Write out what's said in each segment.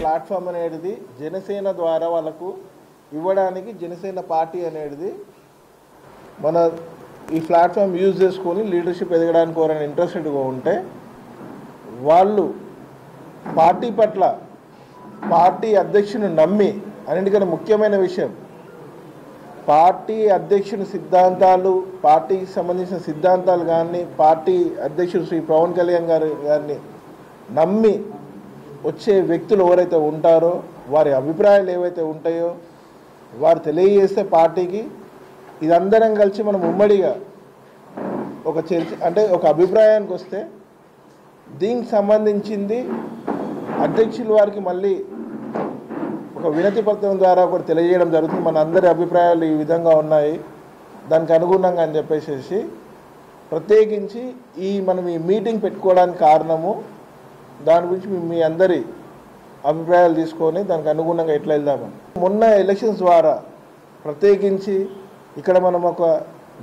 Platform అనేది జనసేన ద్వారా వాళ్ళకు ఇవ్వడానికి జనసేన పార్టీ అనేది మన ఈ ప్లాట్ఫామ్ యూజ్ చేసుకొని లీడర్షిప్ ఎదగడానికి ఎవరైనా ఇంట్రెస్టెడ్గా ఉంటే వాళ్ళు పార్టీ పట్ల పార్టీ అధ్యక్షుని నమ్మి, అన్నిటికన్నా ముఖ్యమైన విషయం పార్టీ అధ్యక్షుని సిద్ధాంతాలు, పార్టీకి సంబంధించిన సిద్ధాంతాలు కానీ పార్టీ అధ్యక్షుడు శ్రీ పవన్ కళ్యాణ్ గారిని నమ్మి వచ్చే వ్యక్తులు ఎవరైతే ఉంటారో వారి అభిప్రాయాలు ఏవైతే ఉంటాయో వారు తెలియజేస్తే పార్టీకి ఇదందరం కలిసి మనం ఉమ్మడిగా ఒక చర్చ అంటే ఒక అభిప్రాయానికి వస్తే దీనికి సంబంధించింది అధ్యక్షుల వారికి మళ్ళీ ఒక వినతి పత్రం ద్వారా ఒకటి తెలియజేయడం జరుగుతుంది. మన అందరి అభిప్రాయాలు ఈ విధంగా ఉన్నాయి, దానికి అనుగుణంగా అని చెప్పేసి ప్రత్యేకించి మనం ఈ మీటింగ్ పెట్టుకోవడానికి కారణము దాని గురించి మీ అందరి అభిప్రాయాలు తీసుకొని దానికి అనుగుణంగా ఎట్లా వెళ్దామని. మొన్న ఎలక్షన్స్ ద్వారా ప్రత్యేకించి ఇక్కడ మనం ఒక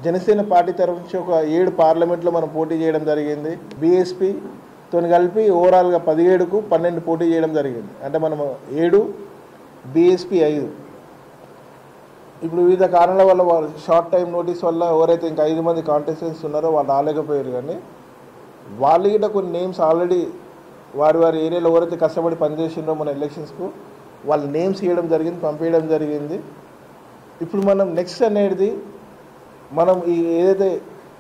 జనసేన పార్టీ తరఫు నుంచి ఒక 7 పార్లమెంట్లో మనం పోటీ చేయడం జరిగింది. బీఎస్పీతో కలిపి ఓవరాల్గా 17కు 12 పోటీ చేయడం జరిగింది. అంటే మనం 7, బీఎస్పీ 5. ఇప్పుడు వివిధ కారణాల వల్ల వాళ్ళు షార్ట్ టైం నోటీస్ వల్ల ఎవరైతే ఇంకా 5 మంది కాంటెస్టెంట్స్ ఉన్నారో వాళ్ళు రాలేకపోయారు. కానీ వాళ్ళు కూడా కొన్ని నేమ్స్ ఆల్రెడీ వారి ఏరియాలో ఎవరైతే కష్టపడి పనిచేసిండ్రో మన ఎలక్షన్స్కు వాళ్ళ నేమ్స్ ఇవ్వడం జరిగింది, పంపించడం జరిగింది. ఇప్పుడు మనం నెక్స్ట్ అనేది మనం ఈ ఏదైతే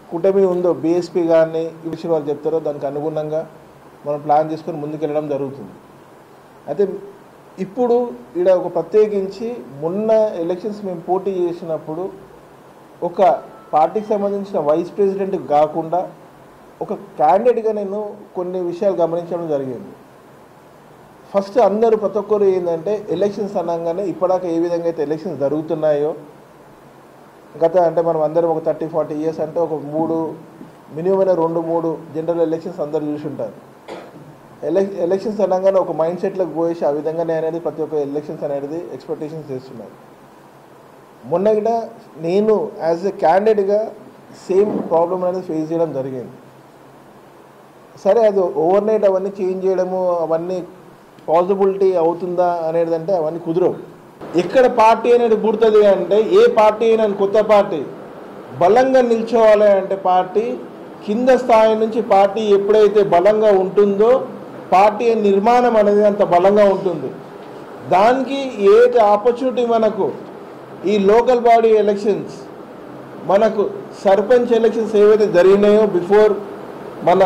కూటమి ఉందో బీఎస్పీ కానీ ఈ విషయం వాళ్ళు చెప్తారో దానికి అనుగుణంగా మనం ప్లాన్ చేసుకొని ముందుకెళ్ళడం జరుగుతుంది. అయితే ఇప్పుడు ఇక్కడ ఒక ప్రత్యేకించి మొన్న ఎలక్షన్స్ మేము పోటీ చేసినప్పుడు ఒక పార్టీకి సంబంధించిన వైస్ ప్రెసిడెంట్ కాకుండా ఒక క్యాండిడేట్గా నేను కొన్ని విషయాలు గమనించడం జరిగింది. ఫస్ట్ అందరూ ప్రతి ఒక్కరు ఏంటంటే ఎలక్షన్స్ అనగానే ఇప్పటిదాకా ఏ విధంగా అయితే ఎలక్షన్స్ జరుగుతున్నాయో గత అంటే మనం అందరం ఒక 30-40 ఇయర్స్ అంటే ఒక 3 మినిమం 2-3 జనరల్ ఎలక్షన్స్ అందరూ చూసి ఉంటారు. ఎలక్షన్స్ అనగానే ఒక మైండ్ సెట్లకు పోయేసి ఆ విధంగానే అనేది ప్రతి ఒక్క ఎలక్షన్స్ అనేది ఎక్స్పెక్టేషన్స్ చేస్తున్నారు. మొన్న కూడా నేను యాజ్ ఎ క్యాండిడేట్గా సేమ్ ప్రాబ్లం అనేది ఫేస్ చేయడం జరిగింది. సరే అది ఓవర్ నైట్ అవన్నీ చేంజ్ చేయడము అవన్నీ పాసిబిలిటీ అవుతుందా అనేది అంటే అవన్నీ కుదరవు. ఎక్కడ పార్టీ అనేది పుడుతుంది అంటే ఏ పార్టీ అయినా కొత్త పార్టీ బలంగా నిల్చోవాలి అంటే పార్టీ కింద స్థాయి నుంచి పార్టీ ఎప్పుడైతే బలంగా ఉంటుందో పార్టీ నిర్మాణం అనేది అంత బలంగా ఉంటుంది. దానికి ఏదైతే ఆపర్చునిటీ మనకు ఈ లోకల్ బాడీ ఎలక్షన్స్ మనకు సర్పంచ్ ఎలక్షన్స్ ఏవైతే జరిగినాయో బిఫోర్ మన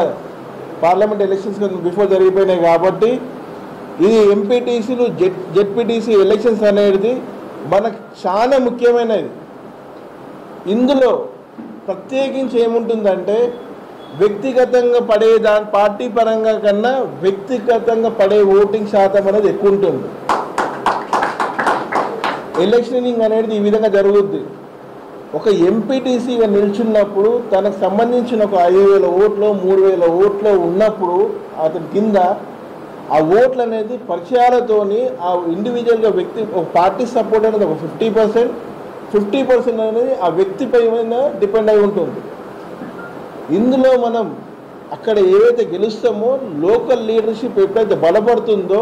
పార్లమెంట్ ఎలక్షన్స్ బిఫోర్ జరిగిపోయినాయి కాబట్టి ఇది ఎంపీటీసీలు జెడ్పీటీసీ ఎలక్షన్స్ అనేది మనకు చాలా ముఖ్యమైనది. ఇందులో ప్రత్యేకించి ఏముంటుందంటే వ్యక్తిగతంగా పడే పార్టీ పరంగా కన్నా వ్యక్తిగతంగా పడే ఓటింగ్ శాతం అనేది ఎక్కువ ఉంటుంది. ఎలక్షనింగ్ అనేది ఈ విధంగా జరుగుద్ది. ఒక ఎంపీటీసీగా నిల్చున్నప్పుడు తనకు సంబంధించిన ఒక 5,000 ఓట్లు 3,000 ఓట్లు ఉన్నప్పుడు అతని కింద ఆ ఓట్లు అనేది పరిచయాలతోని ఆ ఇండివిజువల్గా వ్యక్తి ఒక పార్టీ సపోర్ట్ అనేది ఒక 50% అనేది ఆ వ్యక్తిపై డిపెండ్ అయి ఉంటుంది. ఇందులో మనం అక్కడ ఏవైతే గెలుస్తామో లోకల్ లీడర్షిప్ ఎప్పుడైతే బలపడుతుందో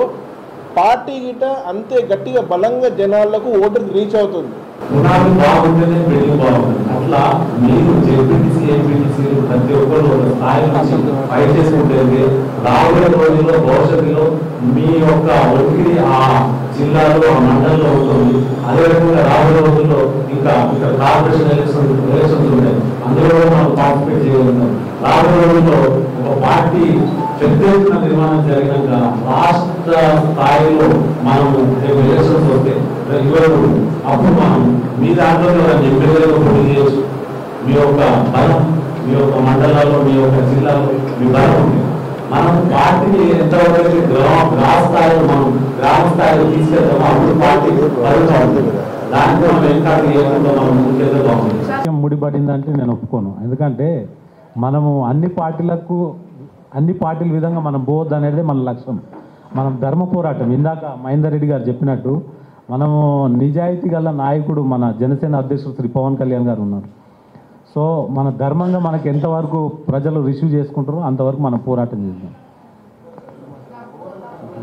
పార్టీ గిట అంతే గట్టిగా బలంగా జనాలకు ఓటర్ రీచ్ అవుతుంది. బాగుంటేనే బిల్డింగ్ బాగుంటుంది. అట్లా మీరు జెడ్పీటీసీ ఎంపీటీసీ ప్రతి ఒక్కరు స్థాయి నుంచి ఫైట్ చేసుకుంటే రాబోయే రోజుల్లో భవిష్యత్తులో మీ యొక్క ఒత్తిడి ఆ జిల్లాలో ఆ మండలంలో ఉంటుంది. అదేవిధంగా రాబోయే రోజుల్లో ఇంకా ఇక్కడ కార్పొరేషన్ ఎలక్షన్స్ ఉంటాయి, అందులో కూడా మనం పార్టిసిపేట్ చేయగలుగుతాం. రాబోయే రోజుల్లో ఒక పార్టీ పెద్ద ఎత్తున నిర్మాణం జరిగినాక రాష్ట్ర స్థాయిలో మనము ఎలక్షన్స్ వస్తే అప్పుడు మనం మీ దాంట్లో ఎమ్మెల్యేగా పోటీ చేయొచ్చు. మీ యొక్క బలం మీ యొక్క మండలాల్లో మీ యొక్క జిల్లాలో మీ బలం ఉంది. మనం పార్టీని ఎంతవరకు గ్రామ స్థాయిలో మనం గ్రామ స్థాయిలో తీసుకెళ్తామో అప్పుడు పార్టీ దానికి మనం వెంకాటి చేయకుండా మనం ముందుకెళ్తే బాగుంది. ముడిపడిందంటే నేను ఒప్పుకోను. ఎందుకంటే మనము అన్ని పార్టీల విధంగా మనం పోవద్దు అనేది మన లక్ష్యం. మనం ధర్మ పోరాటం ఇందాక మహేందర్ రెడ్డి గారు చెప్పినట్టు మనము నిజాయితీ గల నాయకుడు మన జనసేన అధ్యక్షుడు శ్రీ పవన్ కళ్యాణ్ గారు ఉన్నారు. సో మన ధర్మంగా మనకు ఎంతవరకు ప్రజలు రిసీవ్ చేసుకుంటారో అంతవరకు మనం పోరాటం చేద్దాం.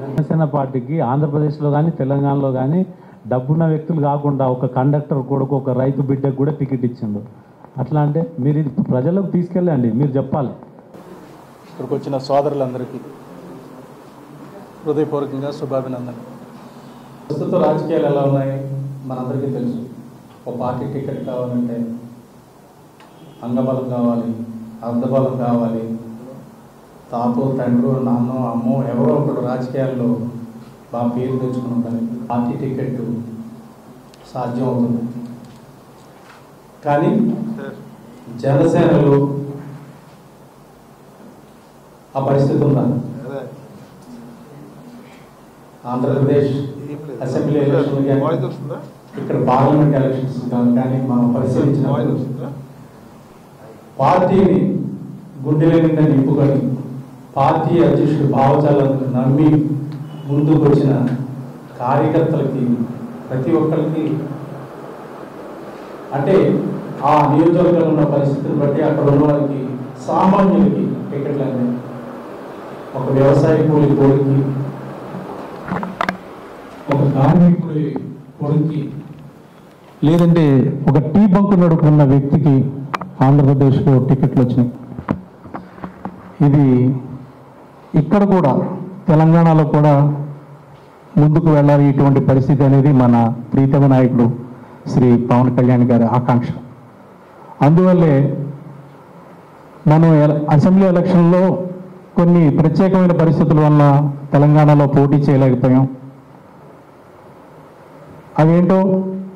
జనసేన పార్టీకి ఆంధ్రప్రదేశ్లో కానీ తెలంగాణలో కానీ డబ్బున్న వ్యక్తులు కాకుండా ఒక కండక్టర్ కొడుకు ఒక రైతు బిడ్డకు కూడా టికెట్ ఇచ్చిండు. అట్లా అంటే మీరు ఇది ప్రజలకు తీసుకెళ్ళండి, మీరు చెప్పాలి. ఇక్కడికి వచ్చిన సోదరులందరికీ హృదయపూర్వకంగా శుభాభినందనలు. ప్రస్తుత రాజకీయాలు ఎలా ఉన్నాయి మనందరికీ తెలుసు. ఒక పార్టీ టికెట్ కావాలంటే అంగబలం కావాలి, అర్ధబలం కావాలి, తాతో తండ్రు నాన్నో అమ్మో ఎవరో ఒకరు రాజకీయాల్లో బాగా పేరు తెచ్చుకుని ఉండాలి. పార్టీ టికెట్ సాధ్యం అవుతుంది. కానీ జనసేనలో ఆ పరిస్థితి ఉందా? ఆంధ్రప్రదేశ్ అసెంబ్లీ ఎలక్షన్ ఇక్కడ పార్లమెంట్ ఎలక్షన్స్ కానీ మనం పరిశీలించిన పార్టీని గుండెల నిండా నింపుకొని పార్టీ అధ్యక్షుడు భావజాలను నమ్మి ముందుకు వచ్చిన కార్యకర్తలకి ప్రతి ఒక్కరికి అంటే ఆ నియోజకవర్గంలో ఉన్న పరిస్థితిని బట్టి అక్కడ ఉన్న వారికి సామాన్యులకి టికెట్లు అంటే ఒక వ్యవసాయ కూలి కొడుకి, ఒక కార్మికుడి కొడుకి, లేదంటే ఒక టీ బంకు నడుపుకున్న వ్యక్తికి ఆంధ్రప్రదేశ్లో టికెట్లు వచ్చినాయి. ఇది ఇక్కడ కూడా తెలంగాణలో కూడా ముందుకు వెళ్ళాలి ఇటువంటి పరిస్థితి అనేది మన ప్రీతమ నాయకుడు శ్రీ పవన్ కళ్యాణ్ గారి ఆకాంక్ష. అందువల్లే మనం అసెంబ్లీ ఎలక్షన్లో కొన్ని ప్రత్యేకమైన పరిస్థితుల వల్ల తెలంగాణలో పోటీ చేయలేకపోయాం. అవేంటో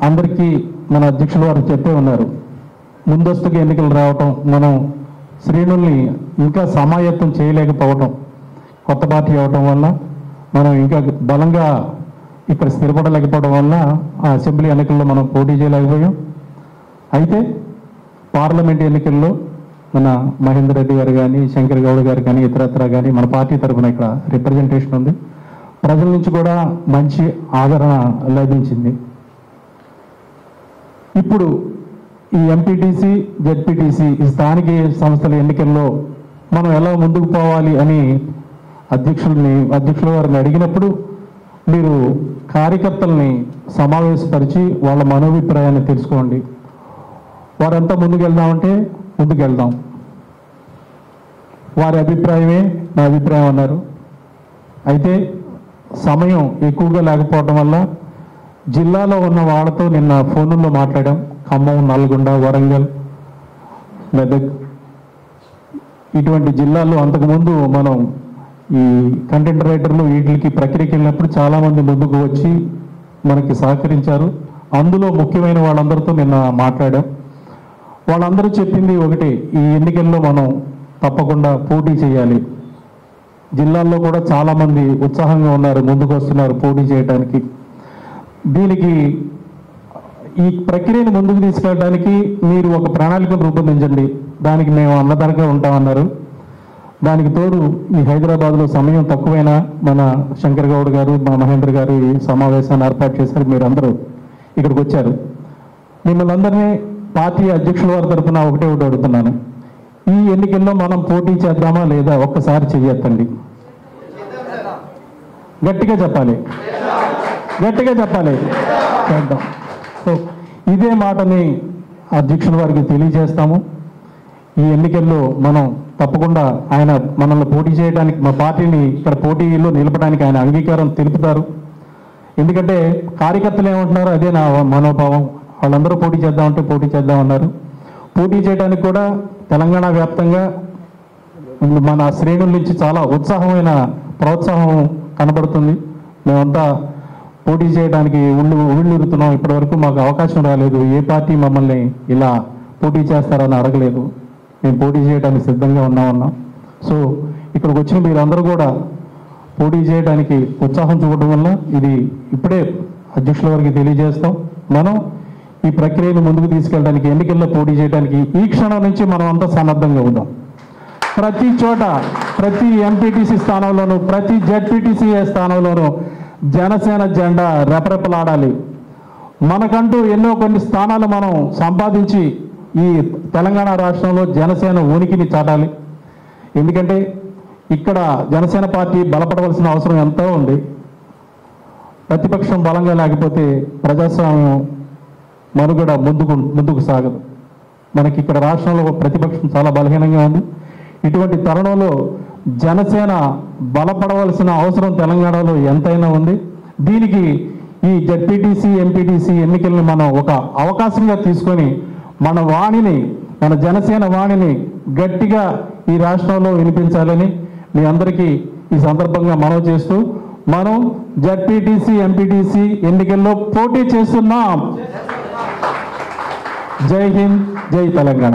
అందరికీ మన అధ్యక్షుల వారు చెప్పే ఉన్నారు. ముందస్తుగా ఎన్నికలు రావటం, మనం శ్రేణుల్ని ఇంకా సమాయత్తం చేయలేకపోవటం, కొత్త పార్టీ అవటం వల్ల మనం ఇంకా బలంగా ఇక్కడ స్థిరపడలేకపోవడం వల్ల ఆ అసెంబ్లీ ఎన్నికల్లో మనం పోటీ చేయలేకపోయాం. అయితే పార్లమెంట్ ఎన్నికల్లో మన మహేందర్ రెడ్డి గారు కానీ, శంకర్ గౌడ్ గారు కానీ, ఇతరత్ర కానీ మన పార్టీ తరఫున ఇక్కడ రిప్రజెంటేషన్ ఉంది. ప్రజల నుంచి కూడా మంచి ఆదరణ లభించింది. ఇప్పుడు ఈ ఎంపీటీసీ, జెడ్పీటీసీ ఈ స్థానిక సంస్థల ఎన్నికల్లో మనం ఎలా ముందుకు పోవాలి అని అధ్యక్షుల వారిని అడిగినప్పుడు మీరు కార్యకర్తల్ని సమావేశపరిచి వాళ్ళ మనోభిప్రాయాన్ని తెలుసుకోండి. వారంతా ముందుకెళ్దామంటే ముందుకెళ్దాం, వారి అభిప్రాయమే నా అభిప్రాయం అన్నారు. అయితే సమయం ఎక్కువగా లేకపోవడం వల్ల జిల్లాలో ఉన్న వాళ్ళతో నిన్న ఫోన్లో మాట్లాడాం. ఖమ్మం, నల్గొండ, వరంగల్, మెదక్ ఇటువంటి జిల్లాల్లో అంతకుముందు మనం ఈ కంటెంట్ రైటర్లు వీటికి ప్రక్రియకి వెళ్ళినప్పుడు చాలామంది ముందుకు వచ్చి మనకి సహకరించారు. అందులో ముఖ్యమైన వాళ్ళందరితో నిన్న మాట్లాడాం. వాళ్ళందరూ చెప్పింది ఒకటి, ఈ ఎన్నికల్లో మనం తప్పకుండా పోటీ చేయాలి. జిల్లాల్లో కూడా చాలామంది ఉత్సాహంగా ఉన్నారు, ముందుకు వస్తున్నారు పోటీ చేయడానికి. దీనికి ఈ ప్రక్రియను ముందుకు తీసుకెళ్ళడానికి మీరు ఒక ప్రణాళికను రూపొందించండి, దానికి మేము అన్నదానిగా ఉంటామన్నారు. దానికి తోడు ఈ హైదరాబాద్లో సమయం తక్కువైనా మన శంకర్ గౌడ్ గారు, మా మహేంద్ర గారు ఈ సమావేశాన్ని ఏర్పాటు చేశారు. మీరు అందరూ ఇక్కడికి వచ్చారు. మిమ్మల్ని అందరినీ పార్టీ అధ్యక్షుల వారి తరఫున ఒకటే అడుగుతున్నాను, ఈ ఎన్నికల్లో మనం పోటీ చేద్దామా లేదా ఒక్కసారి చెయ్యొద్దండి. గట్టిగా చెప్పాలి, గట్టిగా చెప్పాలి, చేద్దాం. సో ఇదే మాటని అధ్యక్షుల వారికి తెలియజేస్తాము. ఈ ఎన్నికల్లో మనం తప్పకుండా ఆయన మనల్ని పోటీ చేయడానికి, మా పార్టీని ఇక్కడ పోటీలో నిలపడానికి ఆయన అంగీకారం తెలుపుతారు. ఎందుకంటే కార్యకర్తలు ఏమంటున్నారు, అదే నా మనోభావం. వాళ్ళందరూ పోటీ చేద్దామంటే పోటీ చేద్దామన్నారు. పోటీ చేయడానికి కూడా తెలంగాణ వ్యాప్తంగా మన శ్రేణుల నుంచి చాలా ఉత్సాహమైన ప్రోత్సాహం కనబడుతుంది. మేమంతా పోటీ చేయడానికి ఉళ్ళురుతున్నాం. ఇప్పటివరకు మాకు అవకాశం రాలేదు. ఏ పార్టీ మమ్మల్ని ఇలా పోటీ చేస్తారని అడగలేదు. మేము పోటీ చేయడానికి సిద్ధంగా ఉన్నాం. సో ఇక్కడికి వచ్చిన మీరందరూ కూడా పోటీ చేయడానికి ఉత్సాహం చూపడం వల్ల ఇది ఇప్పుడే అధ్యక్షుల వారికి తెలియజేస్తాం. మనం ఈ ప్రక్రియను ముందుకు తీసుకెళ్ళడానికి, ఎన్నికల్లో పోటీ చేయడానికి ఈ క్షణం నుంచి మనం అంతా సన్నద్ధంగా ఉందాం. ప్రతి చోట, ప్రతి ఎంపీటీసీ స్థానంలోనూ, ప్రతి జెడ్పీటీసీ స్థానంలోనూ జనసేన జెండా రెపరెపలాడాలి. మనకంటూ ఎన్నో కొన్ని స్థానాలు మనం సంపాదించి ఈ తెలంగాణ రాష్ట్రంలో జనసేన ఉనికిని చాటాలి. ఎందుకంటే ఇక్కడ జనసేన పార్టీ బలపడవలసిన అవసరం ఎంతో ఉంది. ప్రతిపక్షం బలంగా లేకపోతే ప్రజాస్వామ్యం మనుగడ ముందుకు సాగదు. మనకి ఇక్కడ రాష్ట్రంలో ప్రతిపక్షం చాలా బలహీనంగా ఉంది. ఇటువంటి తరుణంలో జనసేన బలపడవలసిన అవసరం తెలంగాణలో ఎంతైనా ఉంది. దీనికి ఈ జెడ్పీటీసీ ఎంపీటీసీ ఎన్నికలను మనం ఒక అవకాశంగా తీసుకొని మన వాణిని, మన జనసేన వాణిని గట్టిగా ఈ రాష్ట్రంలో వినిపించాలని మీ అందరికీ ఈ సందర్భంగా మనవి చేస్తూ, మనం జెడ్పీటీసీ ఎంపీటీసీ ఎన్నికల్లో పోటీ చేస్తున్నాం. జై హింద్, జై తెలంగాణ.